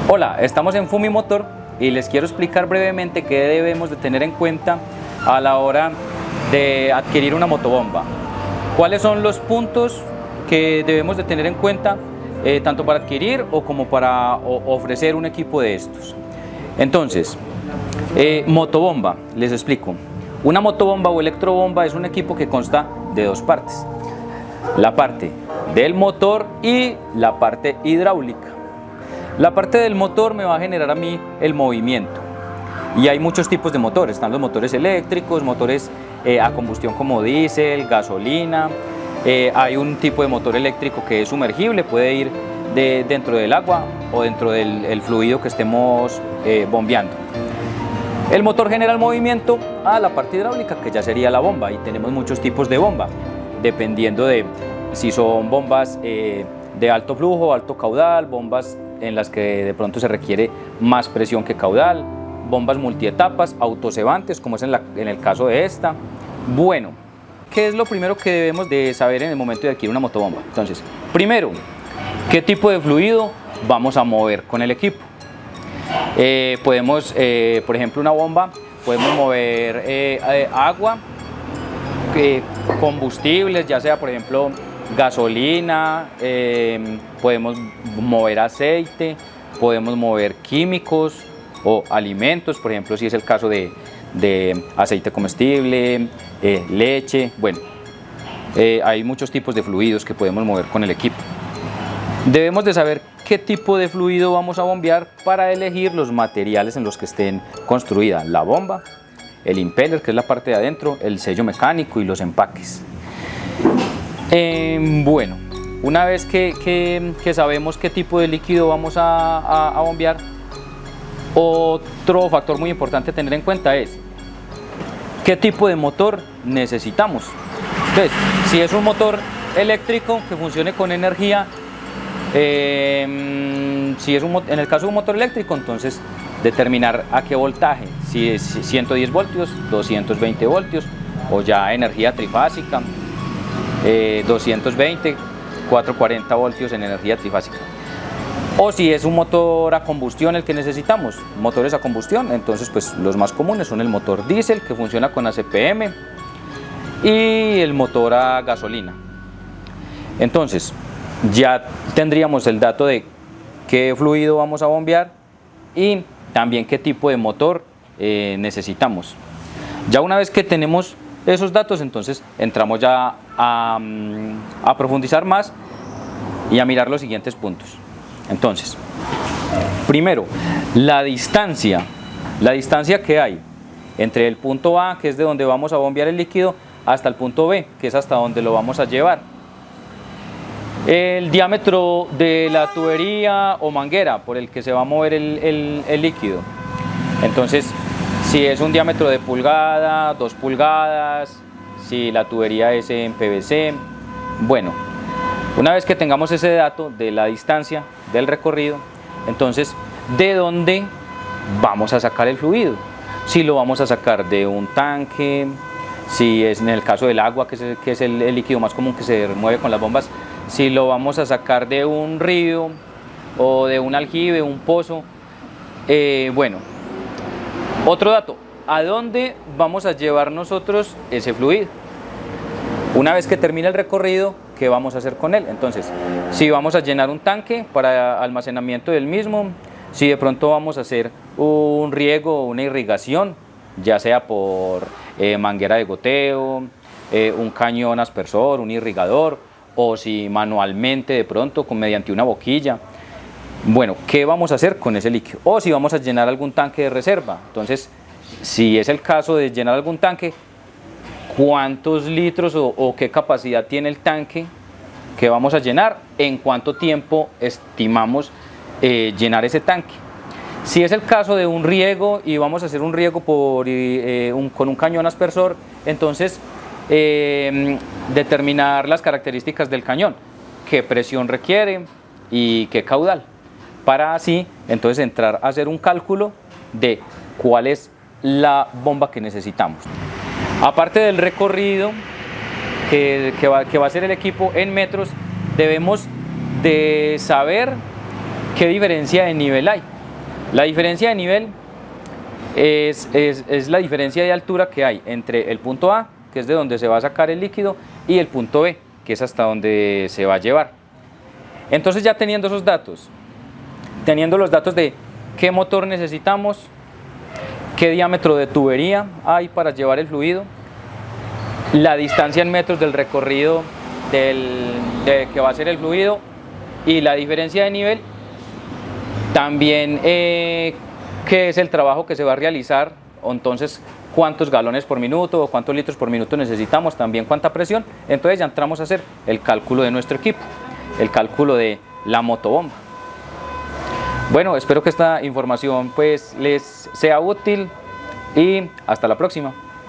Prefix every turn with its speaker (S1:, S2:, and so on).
S1: Hola, estamos en Fumimotor y les quiero explicar brevemente qué debemos de tener en cuenta a la hora de adquirir una motobomba. ¿Cuáles son los puntos que debemos de tener en cuenta tanto para adquirir o como para ofrecer un equipo de estos? Entonces, motobomba, les explico. Una motobomba o electrobomba es un equipo que consta de dos partes: la parte del motor y la parte hidráulica. La parte del motor me va a generar a mí el movimiento, y hay muchos tipos de motores. Están los motores eléctricos, motores a combustión como diésel, gasolina. Hay un tipo de motor eléctrico que es sumergible, puede ir dentro del agua o dentro del fluido que estemos bombeando. El motor genera el movimiento a la parte hidráulica, que ya sería la bomba, y tenemos muchos tipos de bomba, dependiendo de si son bombas de alto flujo, alto caudal, bombas en las que de pronto se requiere más presión que caudal, bombas multietapas, autocebantes, como es en el caso de esta. Bueno, ¿qué es lo primero que debemos de saber en el momento de adquirir una motobomba? Entonces, primero, ¿qué tipo de fluido vamos a mover con el equipo? Podemos, por ejemplo, una bomba, podemos mover agua, combustibles, ya sea por ejemplo gasolina, podemos mover aceite, podemos mover químicos o alimentos, por ejemplo si es el caso de aceite comestible, leche. Bueno, hay muchos tipos de fluidos que podemos mover con el equipo. Debemos de saber qué tipo de fluido vamos a bombear para elegir los materiales en los que estén construida la bomba, el impeller, que es la parte de adentro, el sello mecánico y los empaques. Bueno, una vez que sabemos qué tipo de líquido vamos a bombear, otro factor muy importante a tener en cuenta es qué tipo de motor necesitamos. Entonces, si es un motor eléctrico que funcione con energía, en el caso de un motor eléctrico, entonces determinar a qué voltaje, si es 110 voltios, 220 voltios o ya energía trifásica, 220, 440 voltios en energía trifásica. O si es un motor a combustión el que necesitamos, motores a combustión, entonces pues los más comunes son el motor diésel, que funciona con ACPM, y el motor a gasolina. Entonces ya tendríamos el dato de qué fluido vamos a bombear y también qué tipo de motor necesitamos. Ya una vez que tenemos esos datos, entonces entramos ya a profundizar más y a mirar los siguientes puntos. Entonces, primero, la distancia que hay entre el punto A, que es de donde vamos a bombear el líquido, hasta el punto B, que es hasta donde lo vamos a llevar. El diámetro de la tubería o manguera por el que se va a mover el líquido. Entonces, si es un diámetro de pulgada, 2 pulgadas, si la tubería es en PVC. Bueno, una vez que tengamos ese dato de la distancia del recorrido, entonces, ¿de dónde vamos a sacar el fluido? Si lo vamos a sacar de un tanque, si es en el caso del agua, que es el líquido más común que se mueve con las bombas, si lo vamos a sacar de un río o de un aljibe, un pozo. Bueno, otro dato, ¿a dónde vamos a llevar nosotros ese fluido? Una vez que termine el recorrido, ¿qué vamos a hacer con él? Entonces, si vamos a llenar un tanque para almacenamiento del mismo, si de pronto vamos a hacer un riego o una irrigación, ya sea por manguera de goteo, un cañón aspersor, un irrigador, o si manualmente de pronto mediante una boquilla. Bueno, ¿qué vamos a hacer con ese líquido? O si vamos a llenar algún tanque de reserva. Entonces, si es el caso de llenar algún tanque, ¿cuántos litros o qué capacidad tiene el tanque que vamos a llenar? ¿En cuánto tiempo estimamos llenar ese tanque? Si es el caso de un riego y vamos a hacer un riego con un cañón aspersor, entonces determinar las características del cañón, qué presión requiere y qué caudal, para así entonces entrar a hacer un cálculo de cuál es la bomba que necesitamos. Aparte del recorrido que va a hacer el equipo en metros, debemos de saber qué diferencia de nivel hay. La diferencia de nivel es la diferencia de altura que hay entre el punto A, que es de donde se va a sacar el líquido, y el punto B, que es hasta donde se va a llevar. Entonces, ya teniendo esos datos, teniendo los datos de qué motor necesitamos, qué diámetro de tubería hay para llevar el fluido, la distancia en metros del recorrido que va a ser el fluido y la diferencia de nivel, también qué es el trabajo que se va a realizar, o entonces cuántos galones por minuto o cuántos litros por minuto necesitamos, también cuánta presión. Entonces ya entramos a hacer el cálculo de nuestro equipo, el cálculo de la motobomba. Bueno, espero que esta información pues les sea útil y hasta la próxima.